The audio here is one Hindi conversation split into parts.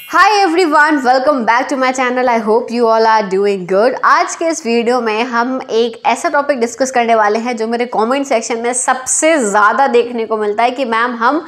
Hi everyone, welcome back to my channel. I hope you all are doing good. आज के इस वीडियो में हम एक ऐसा टॉपिक डिस्कस करने वाले हैं जो मेरे कमेंट सेक्शन में सबसे ज़्यादा देखने को मिलता है कि मैम हम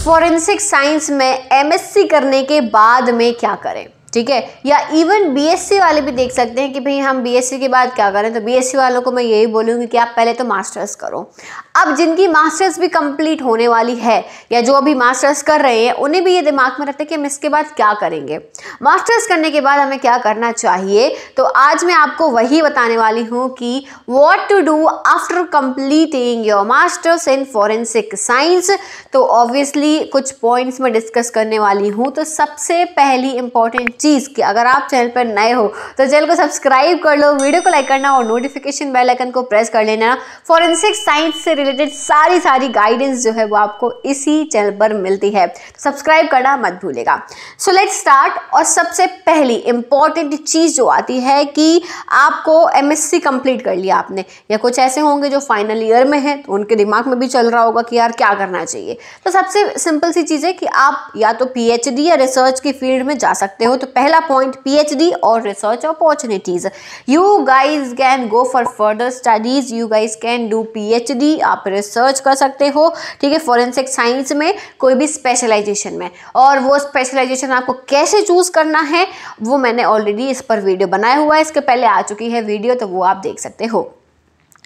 फॉरेंसिक साइंस में एमएससी करने के बाद में क्या करें, ठीक है। या इवन बीएससी वाले भी देख सकते हैं कि भाई हम बीएससी के बाद क्या करें। तो बीएससी वालों को मैं यही बोलूँगी कि आप पहले तो मास्टर्स करो। अब जिनकी मास्टर्स भी कंप्लीट होने वाली है या जो अभी मास्टर्स कर रहे हैं उन्हें भी ये दिमाग में रखते हैं कि हम इसके बाद क्या करेंगे, मास्टर्स करने के बाद हमें क्या करना चाहिए। तो आज मैं आपको वही बताने वाली हूँ कि what to do after completing your master's in forensic science. तो ऑब्वियसली कुछ पॉइंट्स मैं डिस्कस करने वाली हूँ। तो सबसे पहली इंपॉर्टेंट चीज़ कि अगर आप चैनल पर नए हो तो चैनल को सब्सक्राइब कर लो, वीडियो को लाइक करना और नोटिफिकेशन बेल आइकन को प्रेस कर लेना। फॉरेंसिक साइंस से रिलेटेड सारी गाइडेंस जो है वो आपको इसी चैनल पर मिलती है, तो सब्सक्राइब करना मत भूलेगा। So let's start. और सबसे पहली इंपॉर्टेंट चीज़ जो आती है कि आपको एमएससी कंप्लीट कर लिया आपने, या कुछ ऐसे होंगे जो फाइनल ईयर में है तो उनके दिमाग में भी चल रहा होगा कि यार क्या करना चाहिए। तो सबसे सिंपल सी चीज़ है कि आप या तो पीएचडी या रिसर्च की फील्ड में जा सकते हो। तो पहला पॉइंट पीएचडी और research opportunities. You guys can go for further studies, you guys can do PhD, आप रिसर्च कर सकते हो, ठीक है, फॉरेंसिक साइंस में कोई भी स्पेशलाइजेशन में। और वो स्पेशलाइजेशन आपको कैसे चूज करना है वो मैंने ऑलरेडी इस पर वीडियो बनाया हुआ है, इसके पहले आ चुकी है वीडियो, तो वो आप देख सकते हो।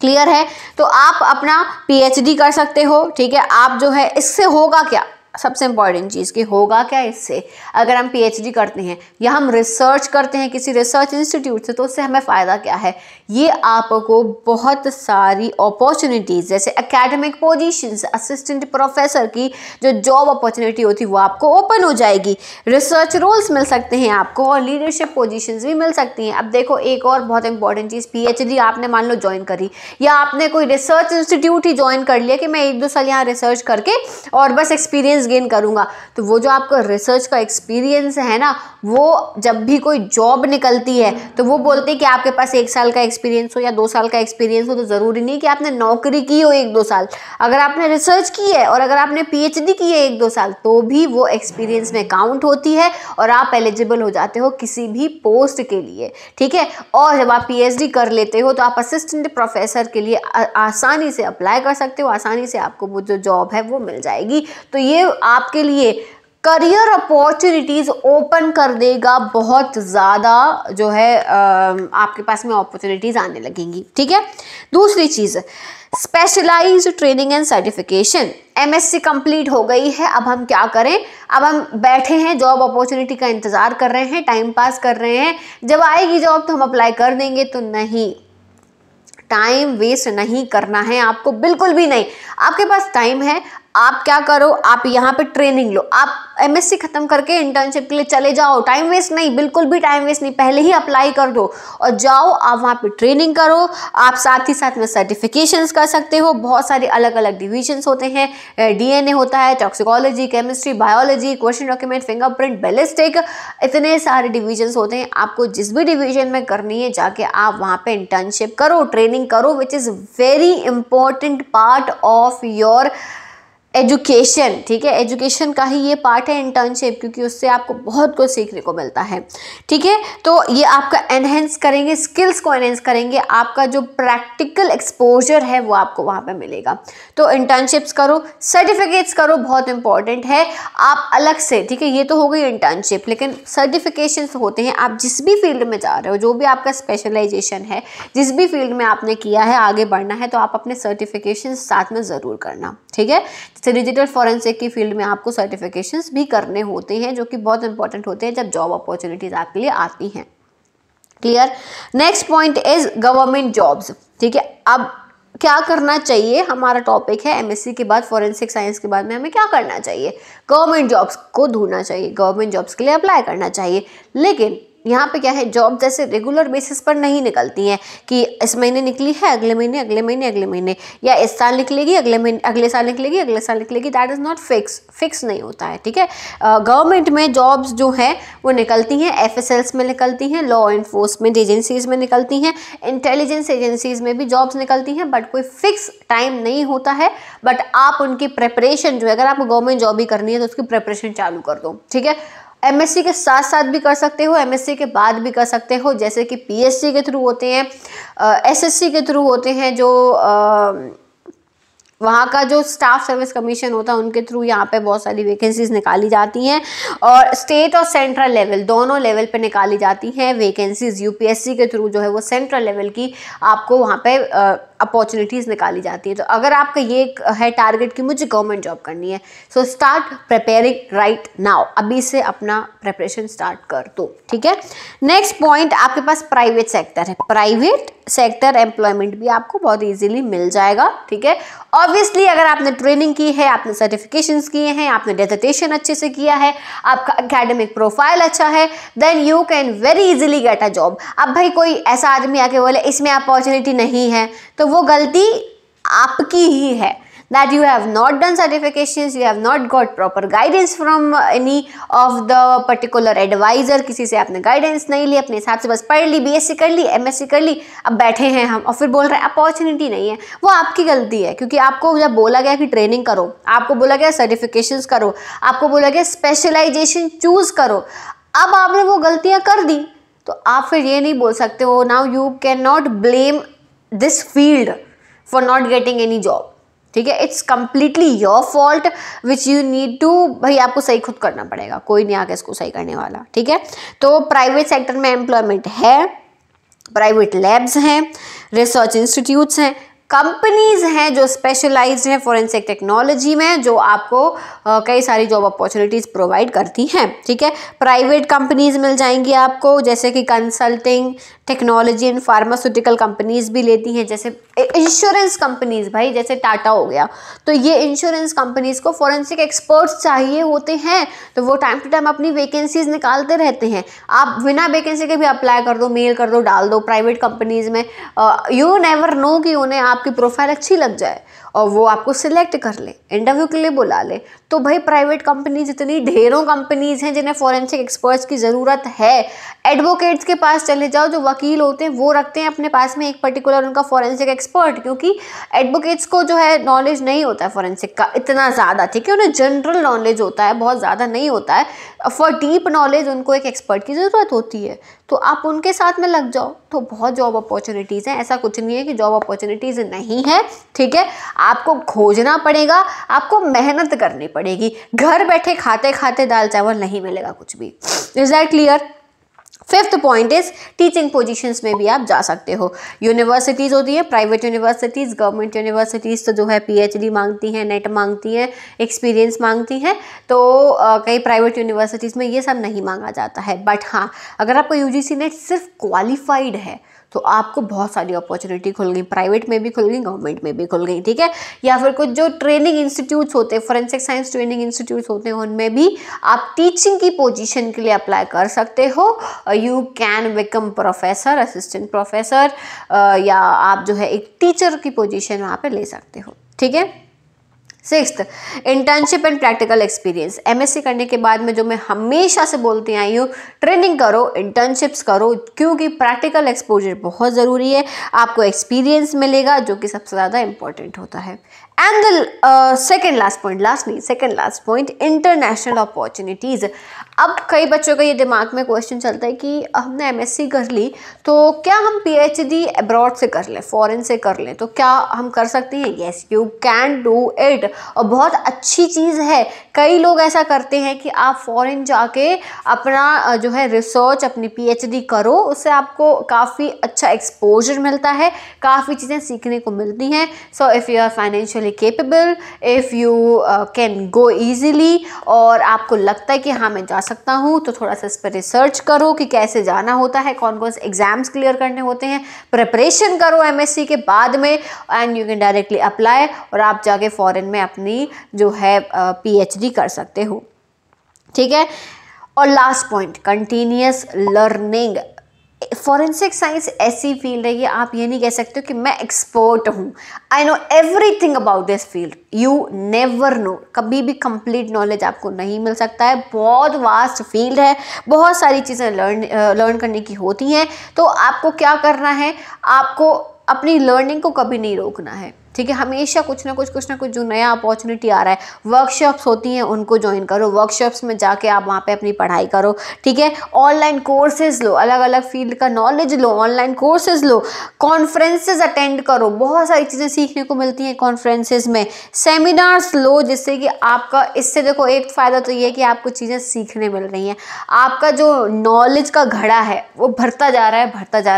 क्लियर है? तो आप अपना पीएचडी कर सकते हो, ठीक है। आप जो है इससे होगा क्या, सबसे इंपॉर्टेंट चीज़ कि होगा क्या इससे, अगर हम पीएचडी करते हैं या हम रिसर्च करते हैं किसी रिसर्च इंस्टीट्यूट से, तो उससे हमें फ़ायदा क्या है। ये आपको बहुत सारी अपॉर्चुनिटीज़ जैसे एकेडमिक पोजीशंस, असिस्टेंट प्रोफेसर की जो जॉब अपॉर्चुनिटी होती है वो आपको ओपन हो जाएगी। रिसर्च रोल्स मिल सकते हैं आपको और लीडरशिप पोजीशंस भी मिल सकती हैं। अब देखो एक और बहुत इंपॉर्टेंट चीज़, पीएचडी आपने मान लो ज्वाइन करी या आपने कोई रिसर्च इंस्टीट्यूट ही ज्वाइन कर लिया कि मैं 1-2 साल यहाँ रिसर्च करके और बस एक्सपीरियंस गेन करूंगा। तो वो जो आपका रिसर्च का एक्सपीरियंस है ना, वो जब भी कोई जॉब निकलती है तो वो बोलते हैं कि आपके पास 1 साल का एक्सपीरियंस हो या 2 साल का एक्सपीरियंस हो। तो ज़रूरी नहीं कि आपने नौकरी की हो 1-2 साल, अगर आपने रिसर्च की है और अगर आपने पीएचडी की है 1-2 साल तो भी वो एक्सपीरियंस में काउंट होती है और आप एलिजिबल हो जाते हो किसी भी पोस्ट के लिए, ठीक है। और जब आप पीएचडी कर लेते हो तो आप असिस्टेंट प्रोफेसर के लिए आसानी से अप्लाई कर सकते हो, आसानी से आपको वो जो जॉब है वो मिल जाएगी। तो ये आपके लिए करियर अपॉर्चुनिटीज ओपन कर देगा, बहुत ज़्यादा जो है आपके पास में अपॉर्चुनिटीज आने लगेंगी, ठीक है। दूसरी चीज़ specialised training and certification. MSc complete हो गई है, अब हम क्या करें, अब हम बैठे हैं जॉब अपॉर्चुनिटी का इंतज़ार कर रहे हैं, टाइम पास कर रहे हैं, जब आएगी जॉब तो हम अप्लाई कर देंगे। तो नहीं, टाइम वेस्ट नहीं करना है आपको, बिल्कुल भी नहीं। आपके पास टाइम है, आप क्या करो, आप यहाँ पे ट्रेनिंग लो, आप एमएससी खत्म करके इंटर्नशिप के लिए चले जाओ। टाइम वेस्ट नहीं, बिल्कुल भी टाइम वेस्ट नहीं, पहले ही अप्लाई कर दो और जाओ, आप वहाँ पे ट्रेनिंग करो। आप साथ ही साथ में सर्टिफिकेशंस कर सकते हो। बहुत सारे अलग अलग डिविजन्स होते हैं, डीएनए होता है, toxicology, chemistry, biology, question document, fingerprint, ballistic, इतने सारे डिविजन्स होते हैं। आपको जिस भी डिवीजन में करनी है जाके आप वहाँ पे इंटर्नशिप करो, ट्रेनिंग करो, which is very important part of your education, ठीक है। एजुकेशन का ही ये पार्ट है इंटर्नशिप, क्योंकि उससे आपको बहुत कुछ सीखने को मिलता है, ठीक है। तो ये आपका एनहेंस करेंगे, स्किल्स को एनहेंस करेंगे, आपका जो प्रैक्टिकल एक्सपोजर है वो आपको वहाँ पे मिलेगा। तो इंटर्नशिप्स करो, सर्टिफिकेट्स करो, बहुत इंपॉर्टेंट है। आप अलग से, ठीक है, ये तो हो गई इंटर्नशिप, लेकिन सर्टिफिकेशंस होते हैं। आप जिस भी फील्ड में जा रहे हो, जो भी आपका स्पेशलाइजेशन है, जिस भी फील्ड में आपने किया है, आगे बढ़ना है, तो आप अपने सर्टिफिकेशन साथ में ज़रूर करना, ठीक है। डिजिटल फॉरेंसिक की फील्ड में आपको सर्टिफिकेशंस भी करने होते हैं, जो कि बहुत इंपॉर्टेंट होते हैं जब जॉब अपॉर्चुनिटीज आपके लिए आती हैं। Clear? Next point is government jobs, ठीक है। अब क्या करना चाहिए, हमारा टॉपिक है एमएससी के बाद, फॉरेंसिक साइंस के बाद में हमें क्या करना चाहिए। गवर्नमेंट जॉब्स को ढूंढना चाहिए, गवर्नमेंट जॉब्स के लिए अप्लाई करना चाहिए। लेकिन यहाँ पे क्या है, जॉब जैसे रेगुलर बेसिस पर नहीं निकलती हैं कि इस महीने निकली है, अगले महीने, अगले महीने, अगले महीने, या इस साल निकलेगी, अगले महीने, अगले साल निकलेगी, अगले साल निकलेगी। दैट इज़ नॉट फिक्स नहीं होता है, ठीक है। गवर्नमेंट में जॉब्स जो हैं वो निकलती हैं, एफएसएल्स में निकलती हैं, लॉ एनफोर्समेंट एजेंसीज में निकलती हैं, इंटेलिजेंस एजेंसीज में भी जॉब्स निकलती हैं, बट कोई फिक्स टाइम नहीं होता है। बट आप उनकी प्रेपरेशन जो है, अगर आपको गवर्नमेंट जॉब ही करनी है तो उसकी प्रेपरेशन चालू कर दो, ठीक है। एमएससी के साथ साथ भी कर सकते हो, एमएससी के बाद भी कर सकते हो, जैसे कि पीएससी के थ्रू होते हैं, एसएससी के थ्रू होते हैं, जो वहाँ का जो स्टाफ सर्विस कमीशन होता है उनके थ्रू यहाँ पे बहुत सारी वैकेंसीज निकाली जाती हैं, और स्टेट और सेंट्रल लेवल दोनों लेवल पे निकाली जाती हैं वैकेंसीज। यूपीएससी के थ्रू जो है वो सेंट्रल लेवल की आपको वहाँ पे अपॉर्चुनिटीज़ निकाली जाती है। तो अगर आपका ये है टारगेट कि मुझे गवर्नमेंट जॉब करनी है, so start preparing right now, अभी से अपना प्रिपरेशन स्टार्ट कर दो, ठीक है। नेक्स्ट पॉइंट, आपके पास प्राइवेट सेक्टर है, प्राइवेट सेक्टर एम्प्लॉयमेंट भी आपको बहुत इजीली मिल जाएगा, ठीक है। ऑब्वियसली अगर आपने ट्रेनिंग की है, आपने सर्टिफिकेशंस किए हैं, आपने डिसर्टेशन अच्छे से किया है, आपका एकेडमिक प्रोफाइल अच्छा है, then you can very easily get a job. अब भाई कोई ऐसा आदमी आके बोले इसमें अपॉर्चुनिटी नहीं है, तो वो गलती आपकी ही है, that you have not done certifications, you have not got proper guidance from any of the particular advisor, किसी से आपने गाइडेंस नहीं ली, अपने हिसाब से बस पढ़ ली, बीएससी कर ली, एमएससी कर ली, अब बैठे हैं हम और फिर बोल रहे हैं अपॉर्चुनिटी नहीं है। वो आपकी गलती है, क्योंकि आपको जब बोला गया कि ट्रेनिंग करो, आपको बोला गया सर्टिफिकेशंस करो, आपको बोला गया स्पेशलाइजेशन चूज करो, अब आपने वो गलतियां कर दी, तो आप फिर ये नहीं बोल सकते हो, now you can not blame this field for not getting any job, ठीक है। It's completely your fault which you need to, भाई आपको सही खुद करना पड़ेगा, कोई नहीं आके इसको सही करने वाला, ठीक है। तो प्राइवेट सेक्टर में एम्प्लॉयमेंट है, प्राइवेट लैब्स हैं, रिसर्च इंस्टीट्यूट्स हैं, कंपनीज हैं जो स्पेशलाइज्ड हैं फॉरेंसिक टेक्नोलॉजी में, जो आपको कई सारी जॉब अपॉर्चुनिटीज़ प्रोवाइड करती हैं, ठीक है। प्राइवेट कंपनीज मिल जाएंगी आपको, जैसे कि consulting, technology and pharmaceutical companies भी लेती हैं, जैसे इंश्योरेंस कंपनीज, भाई जैसे टाटा हो गया, तो ये इंश्योरेंस कंपनीज को फॉरेंसिक एक्सपर्ट्स चाहिए होते हैं, तो वो टाइम टू टाइम अपनी वैकेंसीज निकालते रहते हैं। आप बिना वैकेंसी के भी अप्लाई कर दो, मेल कर दो, डाल दो प्राइवेट कंपनीज में, यू नेवर नो कि उन्हें आपकी प्रोफाइल अच्छी लग जाए और वो आपको सिलेक्ट कर ले, इंटरव्यू के लिए बुला ले। तो भाई प्राइवेट कंपनीज इतनी ढेरों कंपनीज हैं जिन्हें फॉरेंसिक एक्सपर्ट्स की ज़रूरत है। एडवोकेट्स के पास चले जाओ, जो वकील होते हैं वो रखते हैं अपने पास में एक पर्टिकुलर उनका फॉरेंसिक एक्सपर्ट, क्योंकि एडवोकेट्स को जो है नॉलेज नहीं होता है फॉरेंसिक का इतना ज़्यादा, ठीक है। उन्हें जनरल नॉलेज होता है, बहुत ज़्यादा नहीं होता है। फॉर डीप नॉलेज उनको एक एक्सपर्ट की ज़रूरत होती है, तो आप उनके साथ में लग जाओ, तो बहुत जॉब अपॉर्चुनिटीज़ हैं। ऐसा कुछ नहीं है कि जॉब अपॉर्चुनिटीज़ नहीं है, ठीक है। आपको खोजना पड़ेगा, आपको मेहनत करनी पड़ेगी, घर बैठे खाते खाते दाल चावल नहीं मिलेगा कुछ भी। Is that clear? Fifth point is teaching positions में भी आप जा सकते हो। यूनिवर्सिटीज़ होती है, प्राइवेट यूनिवर्सिटीज़, गवर्नमेंट यूनिवर्सिटीज़ तो जो है पीएचडी मांगती हैं, नेट मांगती हैं, एक्सपीरियंस मांगती हैं, तो कई प्राइवेट यूनिवर्सिटीज़ में ये सब नहीं मांगा जाता है। बट हाँ, अगर आपका यूजीसी नेट सिर्फ क्वालिफाइड है तो आपको बहुत सारी अपॉर्चुनिटी खुल गई, प्राइवेट में भी खुल गई, गवर्नमेंट में भी खुल गई, ठीक है। या फिर कुछ जो ट्रेनिंग इंस्टीट्यूट्स होते हैं, फॉरेंसिक साइंस ट्रेनिंग इंस्टीट्यूट्स होते हैं, उनमें भी आप टीचिंग की पोजीशन के लिए अप्लाई कर सकते हो। You can become professor, assistant professor, या आप जो है एक टीचर की पोजीशन वहाँ पे ले सकते हो, ठीक है। Sixth, internship and practical experience. MSc करने के बाद में जो मैं हमेशा से बोलती आई हूँ, ट्रेनिंग करो, इंटर्नशिप्स करो, क्योंकि प्रैक्टिकल एक्सपोजर बहुत ज़रूरी है, आपको एक्सपीरियंस मिलेगा जो कि सबसे ज़्यादा इंपॉर्टेंट होता है। And the second last point, international opportunities. अब कई बच्चों का ये दिमाग में क्वेश्चन चलता है कि हमने एमएससी कर ली, तो क्या हम पीएचडी अब्रॉड से कर लें, फॉरेन से कर लें, तो क्या हम कर सकते हैं? Yes, you can do it, और बहुत अच्छी चीज़ है। कई लोग ऐसा करते हैं कि आप फॉरेन जाके अपना जो है रिसर्च, अपनी पीएचडी करो, उससे आपको काफ़ी अच्छा एक्सपोजर मिलता है, काफ़ी चीज़ें सीखने को मिलती हैं। So if you are financially capable, if you can go easily, और आपको लगता है कि हाँ मैं जा सकता हूँ, तो थोड़ा सा इस पर रिसर्च करो कि कैसे जाना होता है, कौन कौन से एग्जाम्स क्लियर करने होते हैं, प्रिपरेशन करो एमएससी के बाद में, and you can directly apply, और आप जाके फॉरेन में अपनी जो है पीएचडी कर सकते हो, ठीक है। और last point, continuous learning. Forensic science ऐसी फील्ड है कि आप ये नहीं कह सकते हो कि मैं एक्सपर्ट हूँ, I know everything about this field, you never know. कभी भी कंप्लीट नॉलेज आपको नहीं मिल सकता है, बहुत वास्ट फील्ड है, बहुत सारी चीज़ें लर्न करने की होती हैं। तो आपको क्या करना है, आपको अपनी लर्निंग को कभी नहीं रोकना है, ठीक है, हमेशा कुछ ना कुछ जो नया अपॉर्चुनिटी आ रहा है, वर्कशॉप्स होती हैं उनको ज्वाइन करो, वर्कशॉप्स में जाके आप वहाँ पे अपनी पढ़ाई करो, ठीक है, ऑनलाइन कोर्सेज लो, अलग अलग फील्ड का नॉलेज लो, ऑनलाइन कोर्सेज लो, कॉन्फ्रेंसेज अटेंड करो, बहुत सारी चीज़ें सीखने को मिलती हैं कॉन्फ्रेंसेज में, सेमिनार्स लो, जिससे कि आपका, इससे देखो एक फ़ायदा तो ये है कि आपको चीज़ें सीखने मिल रही हैं, आपका जो नॉलेज का घड़ा है वो भरता जा रहा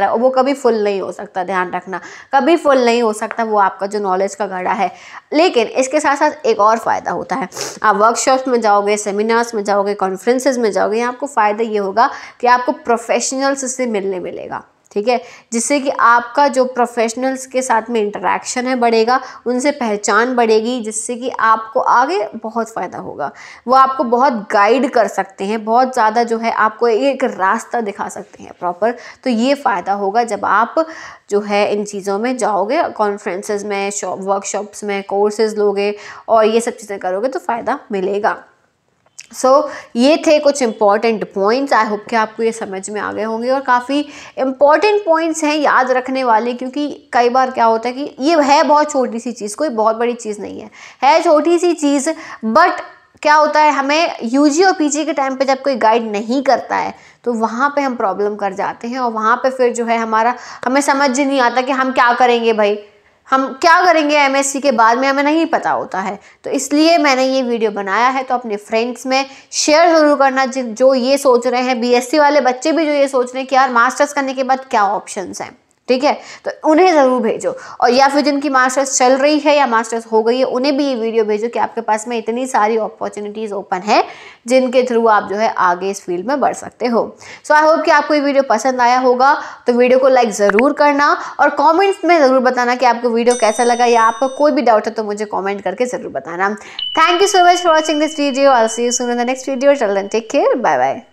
है और वो कभी फुल नहीं हो सकता, ध्यान रखना, कभी फुल नहीं हो सकता वो आपका जो नॉलेज का घड़ा है। लेकिन इसके साथ साथ एक और फ़ायदा होता है, आप वर्कशॉप्स में जाओगे, सेमिनार्स में जाओगे, कॉन्फ्रेंसेज में जाओगे, आपको फ़ायदा ये होगा कि आपको प्रोफेशनल्स से मिलने मिलेगा, ठीक है, जिससे कि आपका जो प्रोफेशनल्स के साथ में इंटरेक्शन है बढ़ेगा, उनसे पहचान बढ़ेगी, जिससे कि आपको आगे बहुत फ़ायदा होगा। वो आपको बहुत गाइड कर सकते हैं, बहुत ज़्यादा जो है आपको एक रास्ता दिखा सकते हैं प्रॉपर। तो ये फ़ायदा होगा जब आप जो है इन चीज़ों में जाओगे, कॉन्फ्रेंसेस में, वर्कशॉप्स में कोर्सेज लोगे और ये सब चीज़ें करोगे तो फ़ायदा मिलेगा। ये थे कुछ इंपॉर्टेंट पॉइंट्स। आई होप कि आपको ये समझ में आ गए होंगे और काफ़ी इंपॉर्टेंट पॉइंट्स हैं याद रखने वाले, क्योंकि कई बार क्या होता है कि ये है बहुत छोटी सी चीज़, कोई बहुत बड़ी चीज़ नहीं है छोटी सी चीज़, बट क्या होता है हमें यूजी और पीजी के टाइम पे जब कोई गाइड नहीं करता है तो वहाँ पे हम प्रॉब्लम कर जाते हैं और वहाँ पे फिर जो है हमें समझ ही नहीं आता कि हम क्या करेंगे भाई, हम क्या करेंगे एमएससी के बाद में, हमें नहीं पता होता है। तो इसलिए मैंने ये वीडियो बनाया है, तो अपने फ्रेंड्स में शेयर ज़रूर करना जो ये सोच रहे हैं, बीएससी वाले बच्चे भी जो ये सोच रहे हैं कि यार मास्टर्स करने के बाद क्या ऑप्शंस हैं, ठीक है, तो उन्हें ज़रूर भेजो, और या फिर जिनकी मास्टर्स चल रही है या मास्टर्स हो गई है उन्हें भी ये वीडियो भेजो कि आपके पास में इतनी सारी अपॉर्चुनिटीज़ ओपन है जिनके थ्रू आप जो है आगे इस फील्ड में बढ़ सकते हो। सो आई होप कि आपको ये वीडियो पसंद आया होगा, तो वीडियो को लाइक ज़रूर करना और कॉमेंट्स में ज़रूर बताना कि आपको वीडियो कैसा लगा, या आपका कोई भी डाउट है तो मुझे कॉमेंट करके ज़रूर बताना। Thank you so much for watching this video. I will see you soon in the next video. Till then take care, bye bye.